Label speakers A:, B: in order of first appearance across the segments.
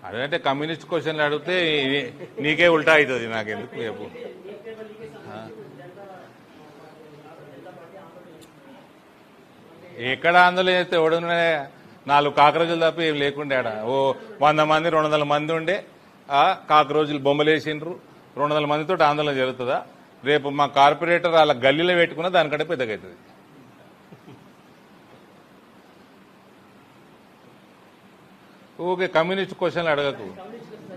A: అదంటే కమ్యూనిస్ట్ క్వశ్చన్లు అడిగితే నీకే ఉల్టా అవుతుంది, నాకెందుకు చెప్పు. ఎక్కడ ఆందోళన చేస్తే ఎవడున్నా 4 కాకరోజులు తప్ప ఏం లేకుండే ఆడ. ఓ 100 మంది 200 మంది ఉండే కాకరోజులు బొమ్మలు వేసిండ్రు. 200 మందితో ఆందోళన జరుగుతుందా? రేపు మా కార్పొరేటర్ వాళ్ళ గల్లీలో పెట్టుకున్నా దానికంటే పెద్దగా అవుతుంది. ఓకే, కమ్యూనిస్ట్ క్వశ్చన్లు అడగకు.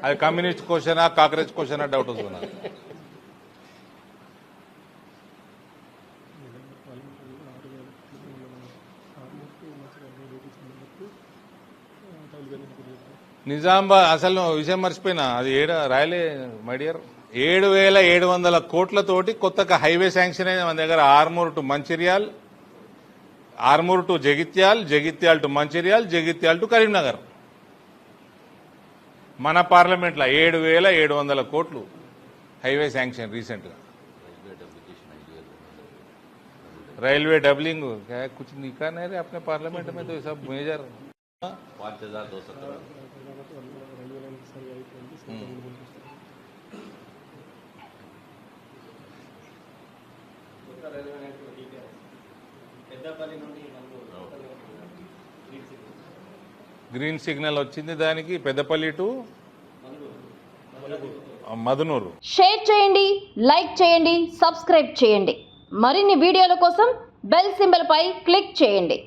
A: అది కమ్యూనిస్ట్ క్వశ్చనా కాకరేజ్ క్వశ్చనా డౌట్ వస్తుంది నాకు. నిజామాబాద్ అసలు విషయం మర్చిపోయినా, అది రాయలే మై డియర్. 7,700 కోట్లతోటి కొత్తగా హైవే శాంక్షన్ అయింది మన దగ్గర. Armoor to Mancherial, Armoor to Jagtial, Jagtial to Mancherial, Jagtial to Karimnagar. మన పార్లమెంట్లో 7,700 కోట్లు హైవే శాంక్షన్ రీసెంట్ గా. రైల్वे डबलिंग क्या कुछ निकाह नहीं रहे अपने पार्लियामेंट में, तो ये सब मेजर
B: 5,217
A: గ్రీన్ సిగ్నల్ వచ్చింది దానికి. పెద్దపల్లి టు మదనూరు.
C: షేర్ చేయండి, లైక్ చేయండి, సబ్స్క్రైబ్ చేయండి. మరిన్ని వీడియోల కోసం బెల్ సింబల్ పై క్లిక్ చేయండి.